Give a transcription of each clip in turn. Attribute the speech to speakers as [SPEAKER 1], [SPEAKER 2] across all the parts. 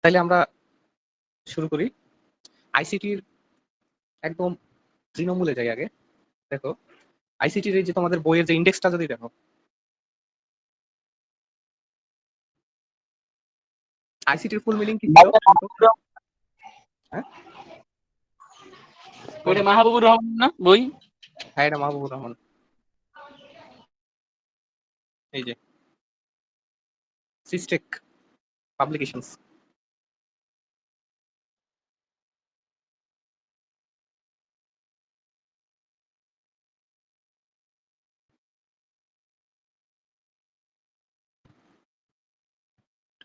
[SPEAKER 1] তাইলে আমরা শুরু করি। আইসিটির একদম তৃণমূলে যাই আগে। দেখো, আইসিটির এই যে তোমাদের বইয়ের যে ইন্ডেক্সটা যদি দেখো, আইসিটির ফুল মিনিং কি ছিল? হ্যাঁ,
[SPEAKER 2] ওইটা মাহবুবুর রহমান না বই?
[SPEAKER 1] হ্যাঁ, এটা মাহবুবুর রহমান। এই যে সিস্টেক পাবলিকেশনস।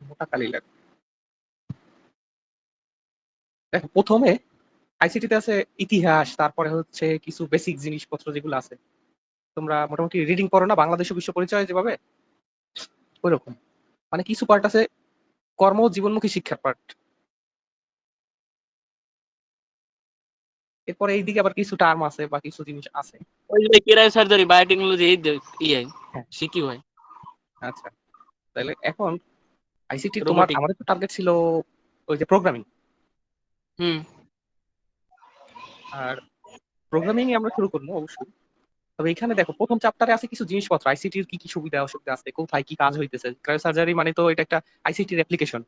[SPEAKER 1] মোটা কালি লাগে। দেখো, প্রথমে আইসিটিতে আছে ইতিহাস, তারপরে হচ্ছে কিছু বেসিক জিনিসপত্র যেগুলো আছে। তোমরা মোটামুটি রিডিং করো না বাংলাদেশ ও বিশ্ব পরিচয় যেভাবে, ওইরকম। মানে কিছু পার্ট আছে কর্ম ও জীবনমুখী শিক্ষার পার্ট। এরপরে এইদিকে আবার কিছু টার্ম আছে বা কিছু জিনিস আছে।
[SPEAKER 2] ওই যে কেরাই সার্জারি বায়োটেকনোলজি এই ইয়ে
[SPEAKER 1] হ্যাঁ,
[SPEAKER 2] শিকি হয়।
[SPEAKER 1] আচ্ছা। তাহলে এখন আইসিটি তোমার
[SPEAKER 2] রোবোটিক।
[SPEAKER 1] আমাদের তো টার্গেট ছিল ওই যে প্রোগ্রামিং।
[SPEAKER 2] হুম।
[SPEAKER 1] আর প্রোগ্রামিং আমরা শুরু করবো অবশ্যই। তবে এখানে দেখো, প্রথম চ্যাপ্টারে আছে কিছু জিনিসপত্র, আইসিটির কি কি সুবিধা অসুবিধা আছে, কোথায় কি কাজ হইতেছে। সার্জারি মানে তো এটা একটা আইসিটির অ্যাপ্লিকেশন,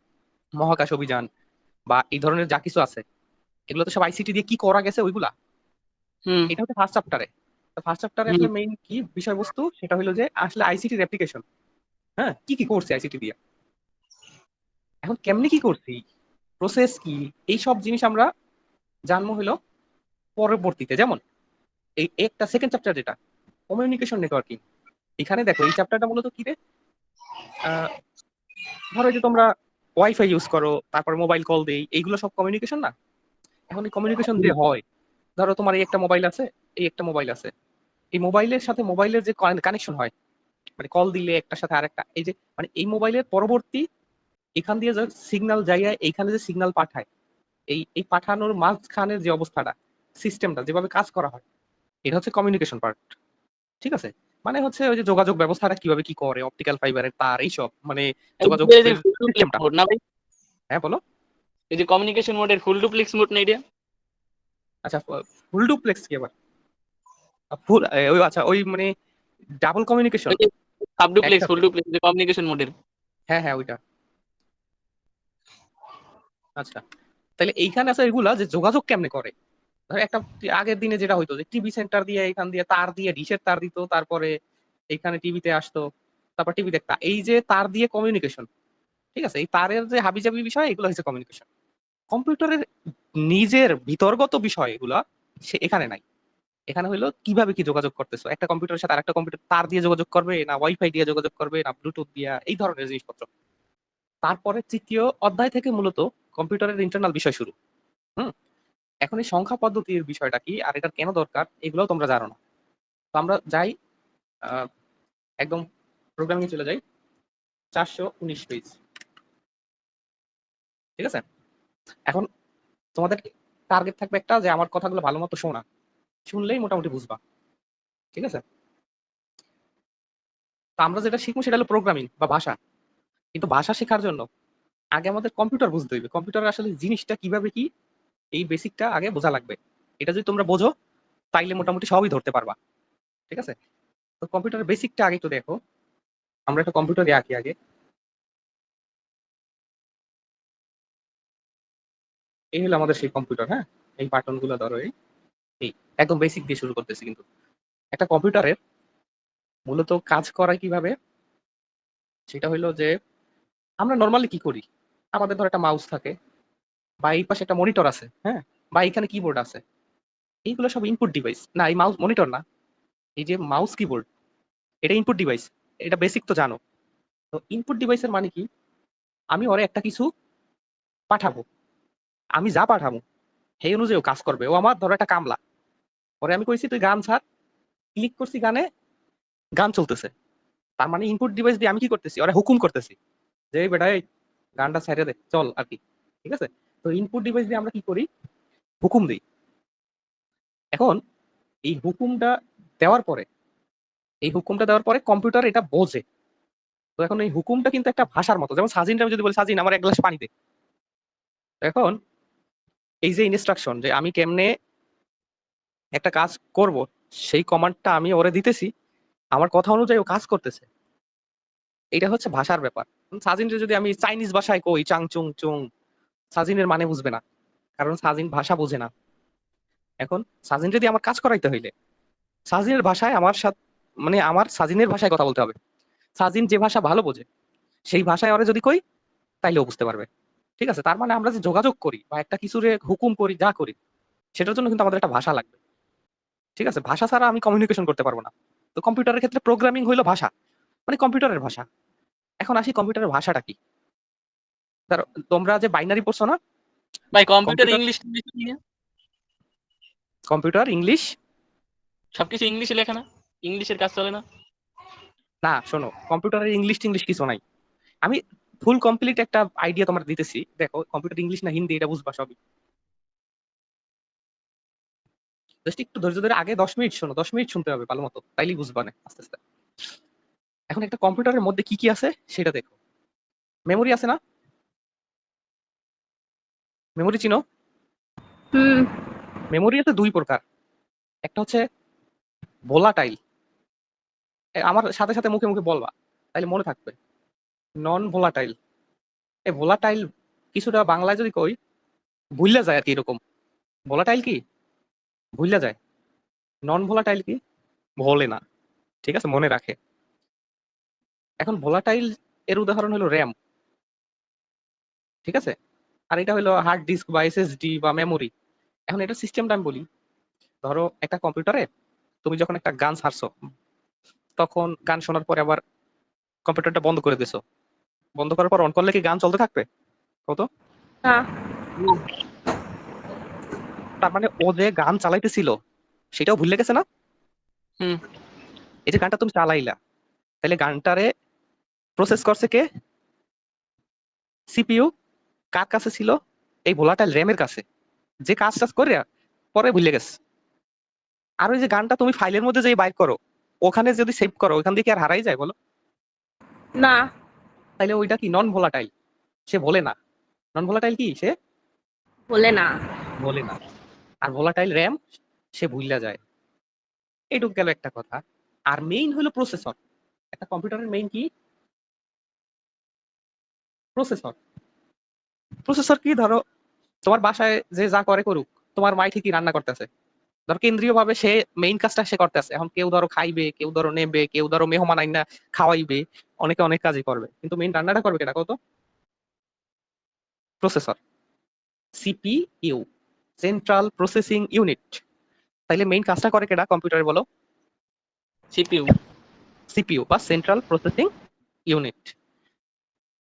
[SPEAKER 1] মহাকাশ অভিযান বা এই ধরনের যা কিছু আছে, এগুলো তো সব আইসিটি দিয়ে কি করা গেছে ওইগুলা।
[SPEAKER 2] হুম।
[SPEAKER 1] এটা হচ্ছে ফার্স্ট চ্যাপ্টারে। তো ফার্স্ট চ্যাপ্টারে
[SPEAKER 2] হুম।
[SPEAKER 1] আসলে মেইন কি বিষয়বস্তু, সেটা হলো যে আসলে আইসিটির অ্যাপ্লিকেশন। হ্যাঁ, কি কি করছে আইসিটি দিয়ে, এখন কেমনি কি করছি, প্রসেস কি, এই সব জিনিস আমরা জানবো হলো পরবর্তীতে। যেমন এই একটা সেকেন্ড চ্যাপ্টার যেটা কমিউনিকেশন নেটওয়ার্কিং, এখানে দেখো এই চ্যাপ্টারটা মূলত কি রে, আহ, ধরো এই যে তোমরা ওয়াইফাই ইউজ করো, তারপর মোবাইল কল দেই, এইগুলো সব কমিউনিকেশন না? এখন এই কমিউনিকেশন যে হয়, ধরো তোমার এই একটা মোবাইল আছে, এই একটা মোবাইল আছে, এই মোবাইলের সাথে মোবাইলের যে কানেকশন হয়, মানে কল দিলে একটার সাথে আরেকটা, এই যে মানে এই মোবাইলের পরবর্তী এখান দিয়ে যে সিগন্যাল যায়, এইখানে যে সিগন্যাল পাঠায়, এই এই পাঠানোর মাঝখানের যে অবস্থাটা, সিস্টেমটা যেভাবে কাজ করা হয়, এটা হচ্ছে কমিউনিকেশন পার্ট। ঠিক আছে? মানে হচ্ছে ওই যে যোগাযোগ ব্যবস্থাটা কিভাবে কি করে, অপটিক্যাল ফাইবারের তার, এইসব মানে
[SPEAKER 2] এই যে
[SPEAKER 1] যোগাযোগের
[SPEAKER 2] ফুল ডুপ্লেক্স
[SPEAKER 1] সিস্টেমটা।
[SPEAKER 2] মোড না ভাই?
[SPEAKER 1] হ্যাঁ, বলো।
[SPEAKER 2] এই যে কমিউনিকেশন মোডের ফুল ডুপ্লেক্স মোড না এটা?
[SPEAKER 1] আচ্ছা, ফুল ডুপ্লেক্স কি আবার? ফুল, ওই আচ্ছা, ওই মানে ডাবল কমিউনিকেশন
[SPEAKER 2] ওই যে সাব ডুপ্লেক্স ফুল
[SPEAKER 1] একসাথে।
[SPEAKER 2] ডুপ্লেক্স যে কমিউনিকেশন মোডের।
[SPEAKER 1] হ্যাঁ, হ্যাঁ, ওইটা। আচ্ছা, তাহলে এইখানে আছে এগুলা যে যোগাযোগ কেমনে করে। ধর একটা আগের দিনে যেটা হইতো যে টিভি সেন্টার দিয়ে এখান দিয়ে তার দিয়ে ডিশের তার দিত, তারপরে এখানে টিভিতে আসতো, তারপর টিভি দেখতা, এই যে তার দিয়ে কমিউনিকেশন। ঠিক আছে, এই তারের যে হাবিজাবি বিষয়, এগুলো হচ্ছে কমিউনিকেশন। কম্পিউটারের নিজের ভিতরগত বিষয় এগুলা সে এখানে নাই। এখানে হইলো কিভাবে কি যোগাযোগ করতেছো, একটা কম্পিউটারের সাথে আরেকটা কম্পিউটার তার দিয়ে যোগাযোগ করবে, না ওয়াইফাই দিয়ে যোগাযোগ করবে, না ব্লুটুথ দিয়া, এই ধরনের জিনিসপত্র। তারপরে তৃতীয় অধ্যায় থেকে মূলত কম্পিউটারের ইন্টারনাল বিষয় শুরু। হুম। এখন এই সংখ্যা পদ্ধতির বিষয়টা কি আর এটা কেন দরকার, এগুলো তোমরা জানো না। তো আমরা যাই, আহ, একদম প্রোগ্রামিং চলে যাই। 419 পেজ। ঠিক আছে, এখন তোমাদের টার্গেট থাকবে একটা, যে আমার কথাগুলো ভালো মতো শোনা, শুনলেই মোটামুটি বুঝবা। ঠিক আছে, তো আমরা যেটা শিখবো সেটা হলো প্রোগ্রামিং বা ভাষা। কিন্তু ভাষা শেখার জন্য আগে আমাদের কম্পিউটার বুঝতে হইবে, কম্পিউটার আসলে জিনিসটা কিভাবে কি, এই বেসিকটা আগে বোঝা লাগবে। এটা যদি তোমরা বোঝো, তাইলে মোটামুটি সবই ধরতে পারবা। ঠিক আছে, তো কম্পিউটারের বেসিকটা আগে একটু দেখো। আমরা একটা কম্পিউটারে আঁকি আগে। এই হলো আমাদের সেই কম্পিউটার। হ্যাঁ, এই বাটন গুলো ধরো, এই এই একদম বেসিক দিয়ে শুরু করতেছি। কিন্তু একটা কম্পিউটারের মূলত কাজ করা কিভাবে, সেটা হইলো যে আমরা নর্মালি কি করি, আমাদের ধর একটা মাউস থাকে, বা এই পাশে একটা মনিটর আছে, হ্যাঁ, বা এখানে কিবোর্ড আছে, এইগুলো সব ইনপুট ডিভাইস না। এই মাউস মনিটর না, এই যে মাউস কিবোর্ড, এটা ইনপুট ডিভাইস। এটা বেসিক তো জানো। তো ইনপুট ডিভাইসের মানে কি, আমি ওরে একটা কিছু পাঠাবো, আমি যা পাঠাবো সেই অনুযায়ী ও কাজ করবে। ও আমার ধরো একটা কামলা, পরে আমি কইছি তুই গান ছাড়, ক্লিক করছি গানে, গান চলতেছে। তার মানে ইনপুট ডিভাইস দিয়ে আমি কি করতেছি, ওরা হুকুম করতেছি যে এই বেটা এই গানটা ছাইড়ে দে, চল আর কি। ঠিক আছে, তো ইনপুট ডিভাইস দিয়ে আমরা কি করি, হুকুম দিই। এখন এই হুকুমটা দেওয়ার পরে, কম্পিউটার এটা বোঝে। তো এখন এই হুকুমটা কিন্তু একটা ভাষার মতো, যেমন সাজিনটা আমি যদি বলি সাজিন আমার এক গ্লাস পানি দে, এখন এই যে ইনস্ট্রাকশন যে আমি কেমনে একটা কাজ করব, সেই কমান্ডটা আমি ওরে দিতেছি, আমার কথা অনুযায়ী ও কাজ করতেছে। এটা হচ্ছে ভাষার ব্যাপার। সাজিনকে যদি আমি চাইনিজ ভাষায় কই চাং চুং চুং, সাজিনের মানে বুঝবে না, কারণ সাজিন ভাষা বোঝে না। এখন সাজিন যদি আমার কাজ করাইতে হইলে সাজিনের ভাষায় আমার সাথে, মানে আমার সাজিনের ভাষায় কথা বলতে হবে। সাজিন যে ভাষা ভালো বোঝে সেই ভাষায় ওরে যদি কই তাইলেও বুঝতে পারবে। ঠিক আছে, তার মানে আমরা যে যোগাযোগ করি বা একটা কিছুরে হুকুম করি, যা করি, সেটার জন্য কিন্তু আমাদের একটা ভাষা লাগবে। ঠিক আছে, ভাষা ছাড়া আমি কমিউনিকেশন করতে পারবো না। তো কম্পিউটারের ক্ষেত্রে প্রোগ্রামিং হইলো ভাষা, মানে কম্পিউটারের ভাষা। এখন আসি কম্পিউটারের ভাষাটা কি। ধরো তোমরা যে বাইনারি পড়ছো না,
[SPEAKER 2] ভাই computer
[SPEAKER 1] computer
[SPEAKER 2] English
[SPEAKER 1] computer English
[SPEAKER 2] সবকিছু ইংলিশে লেখা না, ইংলিশের কাজ চলে না।
[SPEAKER 1] না, শোনো, কম্পিউটারের ইংলিশ টিংলিশ কিছু নাই। আমি ফুল কমপ্লিট একটা আইডিয়া তোমার দিতেছি, দেখো কম্পিউটার ইংলিশ না হিন্দি এটা বুঝবা সবই। জাস্ট একটু ধৈর্য ধরে আগে 10 মিনিট শোনো, 10 মিনিট শুনতে হবে ভালো মতো, তাইলেই বুঝবা না আস্তে আস্তে। এখন একটা কম্পিউটারের মধ্যে কি কি আছে সেটা দেখো। মেমোরি আছে না, মেমোরি চিনো?
[SPEAKER 3] হুম।
[SPEAKER 1] মেমোরি আছে দুই প্রকার। একটা হচ্ছে ভোলাটাইল, আমার সাথে সাথে মুখে মুখে বলবা তাইলে মনে থাকবে। নন ভোলাটাইল, এই ভোলাটাইল কিছুটা বাংলায় যদি কই ভুললা যায় আর কি, এরকম। ভোলাটাইল কি ভুললা যায়, নন ভোলাটাইল কি ভোলে না। ঠিক আছে, মনে রাখে। এখন ভোলাটাইল এর উদাহরণ হলো র্যাম। ঠিক আছে, আর এটা হলো হার্ড ডিস্ক বা এসএসডি বা মেমোরি। এখন এটা সিস্টেমটা আমি বলি। ধরো একটা কম্পিউটারে তুমি যখন একটা গান ছাড়ছো, তখন গান শোনার পরে আবার কম্পিউটারটা বন্ধ করে দিছো, বন্ধ করার পর অন করলে কি গান চলতে থাকবে? কত?
[SPEAKER 3] না।
[SPEAKER 1] তার মানে ও যে গান চালাইতেছিল সেটাও ভুলে গেছে না।
[SPEAKER 2] হুম।
[SPEAKER 1] এই যে গানটা তুমি চালাইলা, তাহলে গানটারে প্রসেস করছে কে? সিপিইউ। কার কাছে ছিল? এই ভোলাটাইল র্যামের কাছে, যে কাজ টাজ করে পরে ভুলে গেছে। আর ওই যে গানটা তুমি ফাইলের মধ্যে যে বাইর করো, ওখানে যদি সেভ করো, ওখান থেকে আর হারাই যায় বলো?
[SPEAKER 3] না।
[SPEAKER 1] তাইলে ওইটা কি নন ভোলাটাইল, সে ভোলে না। নন ভোলাটাইল কি, সে
[SPEAKER 3] বলে না।
[SPEAKER 1] ভোলে না। আর ভোলাটাইল র্যাম, সে ভুইলা যায়। এইটুকু গেল একটা কথা। আর মেইন হলো প্রসেসর। একটা কম্পিউটারের মেইন কি? প্রসেসর। প্রসেসর কি, ধরো তোমার বাসায় যে যা করে করুক, তোমার মাই ঠিকই রান্না করতেছে, ধরো কেন্দ্রীয় ভাবে সে মেইন কাজটা সে করতেছে। এখন কেউ ধরো খাইবে, কেউ ধরো নেবে, কেউ ধরো মেহমান আইনা খাওয়াইবে, অনেকে অনেক কাজই করবে, কিন্তু মেইন রান্নাটা করবে কেটা কত? Processor, CPU, central processing unit. তাইলে মেইন কাজটা করে কেটা কম্পিউটারে বলো?
[SPEAKER 2] সিপিইউ।
[SPEAKER 1] সিপিইউ বা সেন্ট্রাল প্রসেসিং ইউনিট।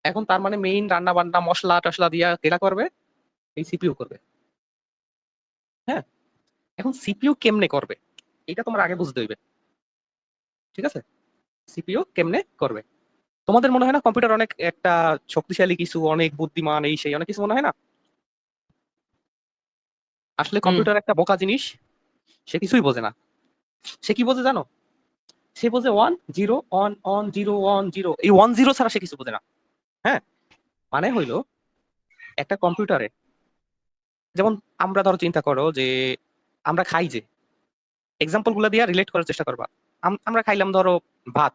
[SPEAKER 1] এখন তার মানে মেইন রান্না বান্না মশলা টশলা দিয়া কেটা করবে? এই সিপিইউ করবে। হ্যাঁ, এখন সিপিইউ কেমনে করবে এটা তোমার আগে বুঝতে হইবে। ঠিক আছে, সিপিইউ কেমনে করবে। তোমাদের মনে হয় না কম্পিউটার অনেক একটা শক্তিশালী কিছু, অনেক বুদ্ধিমান, এই সেই অনেক কিছু মনে হয় না? আসলে
[SPEAKER 2] হুম।
[SPEAKER 1] কম্পিউটার একটা বোকা জিনিস, সে কিছুই বোঝে না। সে কি বোঝে জানো? সে বোঝে 1 0 অন অন 0 1 0, এই 1 0 ছাড়া সে কিছু বোঝে না। হ্যাঁ, মানে হইলো একটা কম্পিউটারে, যেমন আমরা ধরো চিন্তা করো যে আমরা খাই, যে এক্সাম্পল গুলা দিয়ে রিলেট করার চেষ্টা করবা। আমরা খাইলাম ধরো ভাত,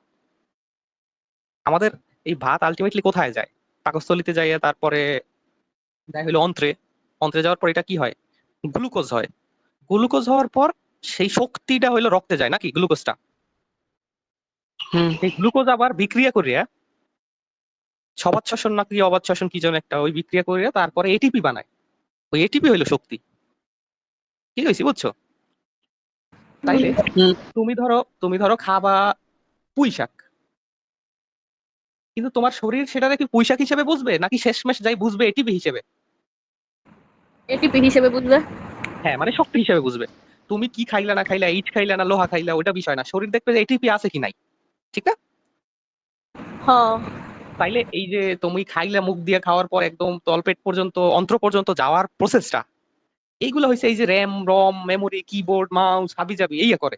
[SPEAKER 1] আমাদের এই ভাত আলটিমেটলি কোথায় যায়? পাকস্থলিতে যায়, তারপরে যায় হলো অন্ত্রে। অন্ত্রে যাওয়ার পর এটা কি হয়? গ্লুকোজ হয়। গ্লুকোজ হওয়ার পর সেই শক্তিটা হইলো রক্তে যায় নাকি, গ্লুকোজটা।
[SPEAKER 2] হুম।
[SPEAKER 1] সেই গ্লুকোজ আবার বিক্রিয়া করিয়া, সবাত শ্বসন নাকি অবাত শ্বসন কি যেন একটা, ওই বিক্রিয়া করিয়া তারপরে এটিপি বানায়। ওই এটিপি হইলো শক্তি। কি হয়েছে বুঝছো? তাইলে
[SPEAKER 2] হুম।
[SPEAKER 1] তুমি ধরো খাবা পুঁই শাক, কিন্তু তোমার শরীর সেটা কি পুঁই শাক হিসেবে বুঝবে, নাকি শেষমেশ যাই বুঝবে এটিপি হিসেবে?
[SPEAKER 3] এটিপি হিসেবে বুঝবে।
[SPEAKER 1] হ্যাঁ, মানে শক্তি হিসেবে বুঝবে। তুমি কি খাইলা না খাইলা, ইট খাইলা না লোহা খাইলা, ওটা বিষয় না, শরীর দেখবে যে এটিপি আছে কি নাই। ঠিক না?
[SPEAKER 3] হ।
[SPEAKER 1] তাইলে এই যে তুমি খাইলা, মুখ দিয়ে খাওয়ার পর একদম তলপেট পর্যন্ত, অন্ত্র পর্যন্ত যাওয়ার প্রসেসটা, এইগুলো হয়েছে এই যে RAM ROM memory keyboard mouse হাবি জাবি এই করে।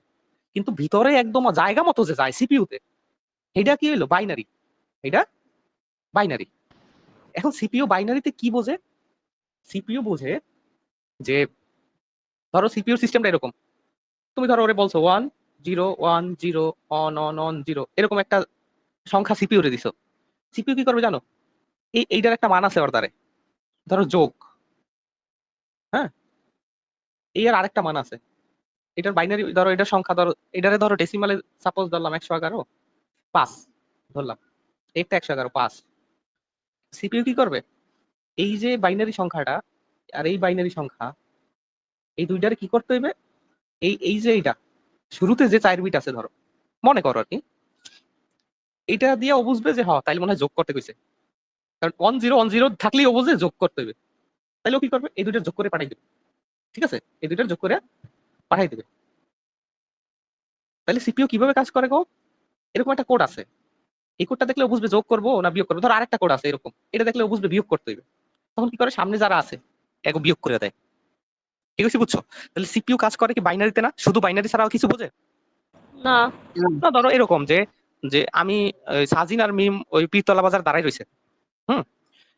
[SPEAKER 1] কিন্তু ভিতরে একদম জায়গা মতো যে যায় সিপিইউতে, এটা কি হলো? বাইনারি। এটা বাইনারি। এখন সিপিইউ বাইনারিতে কি বোঝে? সিপিইউ বোঝে যে ধরো সিপিইউ সিস্টেমটা এরকম, তুমি ধরো ওরে বলছো 1 0 1 0 অন অন অন 0 এরকম একটা সংখ্যা সিপিইউ রে দিছো। সিপিইউ কি করবে জানো? এইটার একটা মান আছে ওর দ্বারে, ধরো যোগ, হ্যাঁ, এই আর আরেকটা মান আছে, এটার বাইনারি ধরো, এটার সংখ্যা ধরো, এটারে ধরো ডেসিমালে সাপোজ ধরলাম 111 5 ধরলাম, একটা 111 5। সিপিইউ কি করবে? এই যে বাইনারি সংখ্যাটা আর এই বাইনারি সংখ্যা, এই দুইটারে কি করতে হইবে, এই এই যে এইটা শুরুতে যে 4 বিট আছে ধরো, মনে করো আর কি, এটা দিয়ে ও বুঝবে যে হ্যাঁ তাইলে মনে হয় যোগ করতে কইছে, কারণ 1 0 1 0 থাকলেই ও বুঝে যোগ করতে হবে। তাইলে ও কি করবে, এই দুইটা যোগ করে পাঠাই দেবে। ঠিক আছে, এই দুইটার যোগ করে পাঠাই দেবে। তাহলে সিপিইউ কিভাবে কাজ করে গো? এরকম একটা কোড আছে, এই কোডটা দেখলে ও বুঝবে যোগ করবো না বিয়োগ করবো। ধর আরেকটা কোড আছে এরকম, এটা দেখলে ও বুঝবে বিয়োগ করতে হইবে, তখন কি করে, সামনে যারা আছে একে বিয়োগ করে দেয়। ঠিক আছে, বুঝছো? তাহলে সিপিইউ কাজ করে কি বাইনারিতে না, শুধু বাইনারি ছাড়াও কিছু বোঝে
[SPEAKER 3] না।
[SPEAKER 1] না। ধরো এরকম যে যে আমি সাজিন আর মিম ওই পীরতলা বাজার দাঁড়াই রয়েছে, হুম,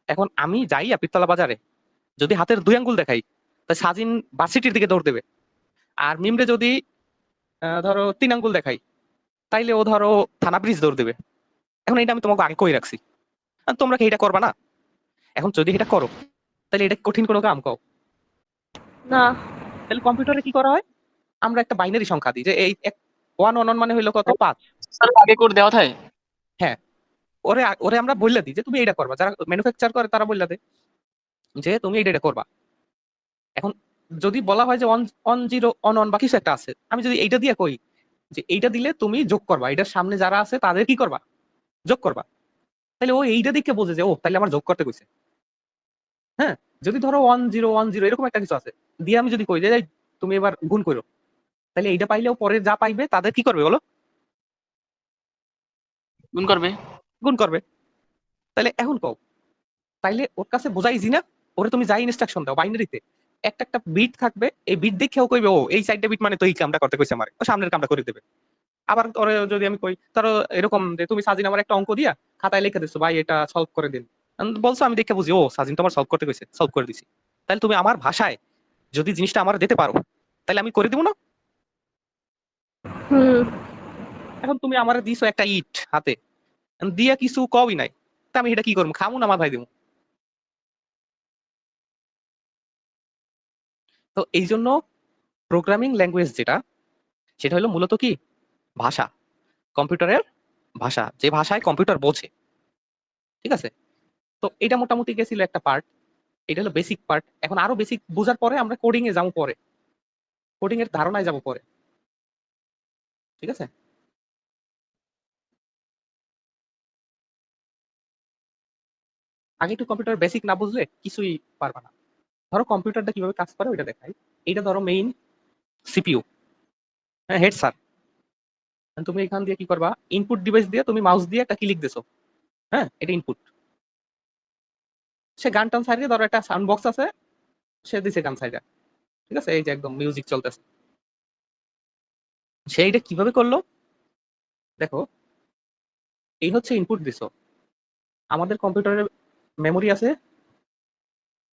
[SPEAKER 1] এখন আমি যাই পীরতলা বাজারে, যদি হাতের 2 আঙ্গুল দেখাই, তাই সাজিন ভার্সিটির দিকে দৌড় দেবে। আর মিমরে যদি ধরো 3 আঙ্গুল দেখাই, তাইলে ও ধরো থানা ব্রিজ দৌড় দেবে। এখন এটা আমি তোমাকে আগে কই রাখছি, আর তোমরা কি এটা করবা না? এখন যদি এটা করো, তাহলে এটা কঠিন কোনো কাম কও?
[SPEAKER 3] না।
[SPEAKER 1] তাহলে কম্পিউটারে কি করা হয়, আমরা একটা বাইনারি সংখ্যা দিই যে এই 1 1 মানে হইলো কত 5।
[SPEAKER 2] স্যার আগে কোড দেওয়া থাকে।
[SPEAKER 1] হ্যাঁ, ওরে ওরে আমরা বললে দিই যে তুমি এটা করবা, যারা ম্যানুফ্যাকচার করে তারা বললে দেয় যে তুমি এটা করবা। এখন যদি বলা হয় যে 1 1 0 1 1 বা কিছু একটা আছে, আমি যদি এইটা দিয়ে কই যে এইটা দিলে তুমি যোগ করবা, এটার সামনে যারা আছে তাদের কি করবা, যোগ করবা, তাহলে ও এইটা দিকে বোঝে যে ও তাহলে আমার যোগ করতে কইছে। হ্যাঁ, যদি ধরো 1 0 1 0 এরকম একটা কিছু আছে, দিয়ে আমি যদি কই যে এই, তুমি এবার গুণ করো, তাহলে এইটা পাইলেও পরে যা পাইবে তাদের কি করবে বলো,
[SPEAKER 2] গুণ করবে।
[SPEAKER 1] গুণ করবে। তাহলে এখন কও, তাইলে ওর কাছে বোঝাই ইজি না? ওরে তুমি যাই ইনস্ট্রাকশন দাও বাইনারিতে, একটা একটা বিট থাকবে, এই বিট দেখেও কইবে ও এই 4টা বিট মানে তো এই কামটা করতে কইছে, আমারে ও সামনের কামটা করে দেবে। আবার ওরে যদি আমি কই ধরো এরকম যে তুমি সাজিন আমার একটা অঙ্ক দিয়া খাতায় লিখে দিছো, ভাই এটা সলভ করে দিন, বলছো, আমি দেখে বুঝি ও সাজিন তোমার সলভ করতে কইছে, সলভ করে দিছি, তাহলে তুমি আমার ভাষায় যদি জিনিসটা আমার দিতে পারো, তাহলে আমি করে দিব না?
[SPEAKER 3] হুম।
[SPEAKER 1] এখন তুমি আমার দিছো একটা ইট হাতে, দিয়া কিছু কবই নাই, তা আমি এটা কি করবো, খামু না মাথায় দিব? তো এই জন্য প্রোগ্রামিং ল্যাঙ্গুয়েজ যেটা, সেটা হলো মূলত কি, ভাষা, কম্পিউটারের ভাষা, যে ভাষায় কম্পিউটার বোঝে। ঠিক আছে, তো এটা মোটামুটি গেছিল একটা পার্ট, এটা হলো বেসিক পার্ট। এখন আরো বেসিক বোঝার পরে আমরা কোডিং এ যাবো, পরে কোডিং এর ধারণায় যাবো পরে। ঠিক আছে, আগে একটু কম্পিউটার বেসিক না বুঝলে কিছুই পারবা না। ধরো কম্পিউটারটা কিভাবে কাজ করে ওইটা দেখাই। এইটা ধরো মেইন সিপিইউ, হ্যাঁ, হেড স্যার, তুমি এখান দিয়ে কি করবা, ইনপুট ডিভাইস দিয়ে তুমি মাউস দিয়ে একটা ক্লিক দিছো, হ্যাঁ, এটা ইনপুট। সে গান টান সাইডে ধরো একটা সাউন্ড বক্স আছে, সে দিছে গান সাইডে, ঠিক আছে, এই যে একদম মিউজিক চলতেছে। সে এটা কিভাবে করলো দেখো, এই হচ্ছে ইনপুট দিছো, আমাদের কম্পিউটারের মেমোরি আছে,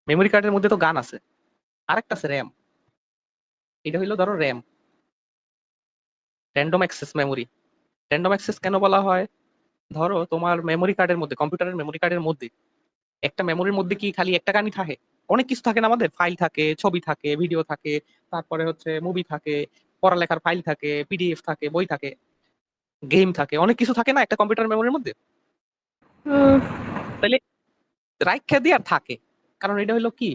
[SPEAKER 1] মেমোরি কার্ডের মধ্যে তো গান আছে, আরেকটা আছে র্যাম, এটা হইলো ধরো RAM, random access memory. Random access কেন বলা হয়, ধরো তোমার মেমোরি কার্ডের মধ্যে, কম্পিউটারের মেমোরি কার্ডের মধ্যে, একটা মেমোরির মধ্যে কি খালি একটা গানই থাকে, অনেক কিছু থাকে না, আমাদের ফাইল থাকে, ছবি থাকে, ভিডিও থাকে, তারপরে হচ্ছে মুভি থাকে, পড়ালেখার ফাইল থাকে, পিডিএফ থাকে, বই থাকে, গেম থাকে, অনেক কিছু থাকে না একটা কম্পিউটার মেমোরির মধ্যে।
[SPEAKER 3] হুম।
[SPEAKER 1] তাহলে রাইখা দিয়ে আর থাকে, কারণ এটা হলো কি,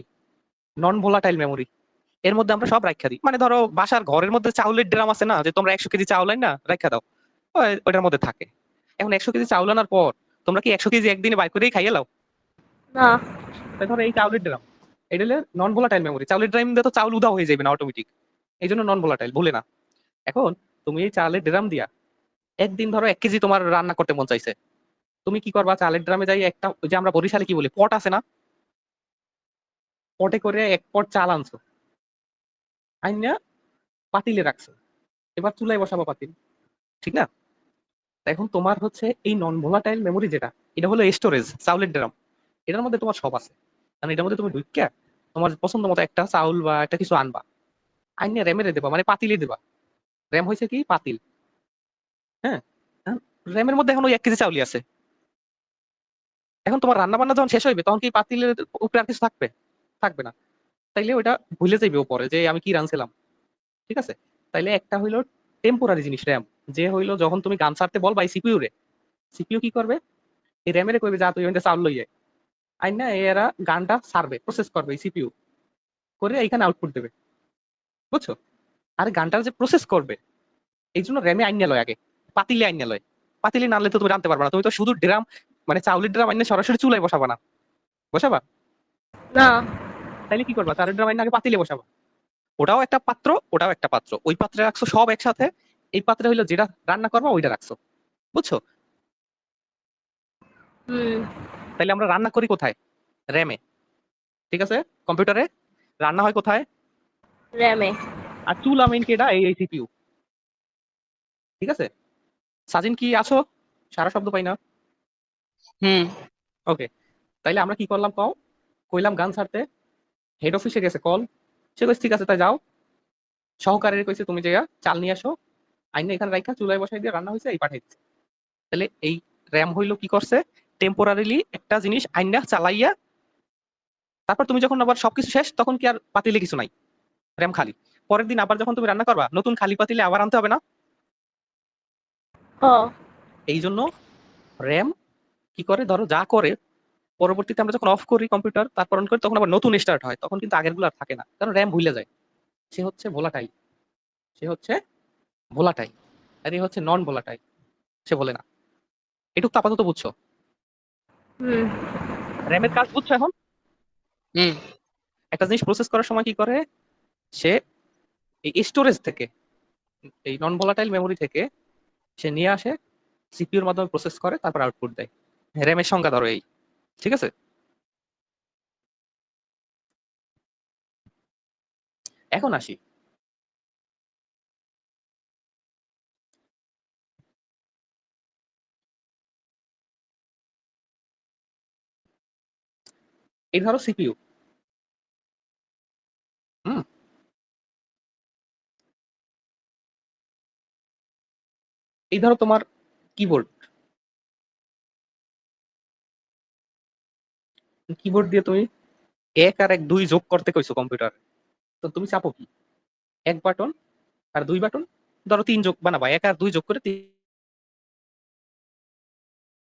[SPEAKER 1] নন ভোলাটাইল মেমোরি, এর মধ্যে আমরা সব রাইখা দিই। মানে ধরো বাসার ঘরের মধ্যে চাউলের ড্রাম আছে না, যে তোমরা 100 কেজি চাউল আইন না রাইখা দাও, ওইটার মধ্যে থাকে। এখন 100 কেজি চাউল আনার পর তোমরা কি 100 কেজি একদিনে বাইর করেই খাইয়ে লাও?
[SPEAKER 3] না।
[SPEAKER 1] তাই ধরো এই চাউলের ড্রাম, এটা হলো নন ভোলাটাইল মেমোরি, চাউলের ড্রাম দিয়ে তো চাউল উধাও হয়ে যাবে না অটোমেটিক, এই জন্য নন ভোলাটাইল, ভুলে না। এখন তুমি এই চালের ড্রাম দিয়া একদিন ধরো 1 কেজি তোমার রান্না করতে মন চাইছে, তুমি কি করবা, চালের ড্রামে যাই একটা, ওই যে আমরা বরিশালে কি বলি পট আছে না, পটে করে 1 পট চাল আনছো, আইনা পাতিলে রাখছো, এবার চুলায় বসাবো পাতিল, ঠিক না? তা এখন তোমার হচ্ছে এই নন ভোলাটাইল মেমোরি যেটা, এটা হলো স্টোরেজ, চাউলের ড্রাম, এটার মধ্যে তোমার সব আছে, কারণ এটার মধ্যে তুমি ঢুকিয়া তোমার পছন্দ মতো একটা চাউল বা একটা কিছু আনবা, আইনে র্যামেরে দেবা, মানে পাতিলে দেবা। র্যাম হয়েছে কি পাতিল। হ্যাঁ, র্যামের মধ্যে এখন ওই 1 কেজি চাউলই আছে। এখন তোমার রান্না বান্না যখন শেষ হইবে তখন কি পাতিলের উপরে আর কিছু থাকবে? থাকবে না। তাইলে ওইটা ভুলে যাইবে ও পরে যে আমি কি রানছিলাম। ঠিক আছে? তাইলে একটা হইলো টেম্পোরারি জিনিস র্যাম, যে হইলো যখন তুমি গান ছাড়তে বলবা এই সিপিইউ রে, সিপিইউ কি করবে, এই র্যামেরে কইবে যা তুই ওইটা চাউল লইয়ে আইন না, এরা গানটা ছাড়বে, প্রসেস করবে এই সিপিইউ, করে এইখানে আউটপুট দেবে। বুঝছো? আর গানটার যে প্রসেস করবে এই জন্য র্যামে আইন লয় আগে, পাতিলে আইন লয়। পাতিলে না আনলে তো তুমি জানতে পারবে না, তুমি তো শুধু ড্রাম মানে চাউলের ড্রাম আইনে সরাসরি চুলায় বসাবা না, বসাবা?
[SPEAKER 3] না।
[SPEAKER 1] তাইলে কি করবা, চাউলের ড্রাম আইনে আগে পাতিলে বসাবা। ওটাও একটা পাত্র, ওটাও একটা পাত্র, ওই পাত্রে রাখছো সব একসাথে, এই পাত্রে হইলো যেটা রান্না করবা ওইটা রাখছো। বুঝছো?
[SPEAKER 3] হুম।
[SPEAKER 1] তাইলে আমরা রান্না করি কোথায়? র্যামে। ঠিক আছে? কম্পিউটারে রান্না হয় কোথায়?
[SPEAKER 3] র্যামে।
[SPEAKER 1] আর চুলা মেইন কেডা, এই সিপিইউ। ঠিক আছে? সাজিন কি আছো? সারা শব্দ পাই না।
[SPEAKER 2] হুম।
[SPEAKER 1] ওকে, তাইলে আমরা কি করলাম কও, কইলাম গান ছাড়তে, হেড অফিসে গেছে কল, সে কইছে ঠিক আছে তাই যাও, সহকারীর কইছে তুমি যাইয়া চাল নিয়ে আসো, আইনে এখানে রাইখা চুলায় বসাই দিয়ে রান্না হয়েছে এই পাঠাই দিচ্ছে। তাহলে এই র্যাম হইলো কি করছে, টেম্পোরারিলি একটা জিনিস আইনা চালাইয়া, তারপর তুমি যখন আবার সবকিছু শেষ তখন কি আর পাতিলে কিছু নাই, র্যাম খালি। পরের দিন আবার যখন তুমি রান্না করবা নতুন খালি পাতিলে আবার আনতে হবে না?
[SPEAKER 3] হ।
[SPEAKER 1] এই জন্য র্যাম কি করে, ধরো যা করে পরবর্তীতে আমরা যখন অফ করি কম্পিউটার তারপর অন করি তখন আবার নতুন স্টার্ট হয়, তখন কিন্তু আগের গুলো আর থাকে না, কারণ র্যাম ভুলে যায়। সে হচ্ছে ভোলাটাইল, সে হচ্ছে ভোলাটাইল, আর এ হচ্ছে নন ভোলাটাইল, সে বলে না। এটুকু তো আপাতত বুঝছো?
[SPEAKER 3] হুম।
[SPEAKER 1] র্যামের কাজ বুঝছো এখন?
[SPEAKER 2] হুম।
[SPEAKER 1] একটা জিনিস প্রসেস করার সময় কি করে, সে এই স্টোরেজ থেকে, এই নন ভোলাটাইল মেমোরি থেকে সে নিয়ে আসে, সিপিইউর মাধ্যমে প্রসেস করে, তারপর আউটপুট দেয়। র্যামের সংজ্ঞা ধরো এই। ঠিক আছে? এখন আসি, এই ধরো সিপিইউ। হুম, এই ধরো তোমার কিবোর্ড, কিবোর্ড দিয়ে তুমি 1 আর 1 2 যোগ করতে কইছো কম্পিউটার, তো তুমি চাপো কি, 1 বাটন আর 2 বাটন, ধরো 3 যোগ বানাবা, 1 আর 2 যোগ করে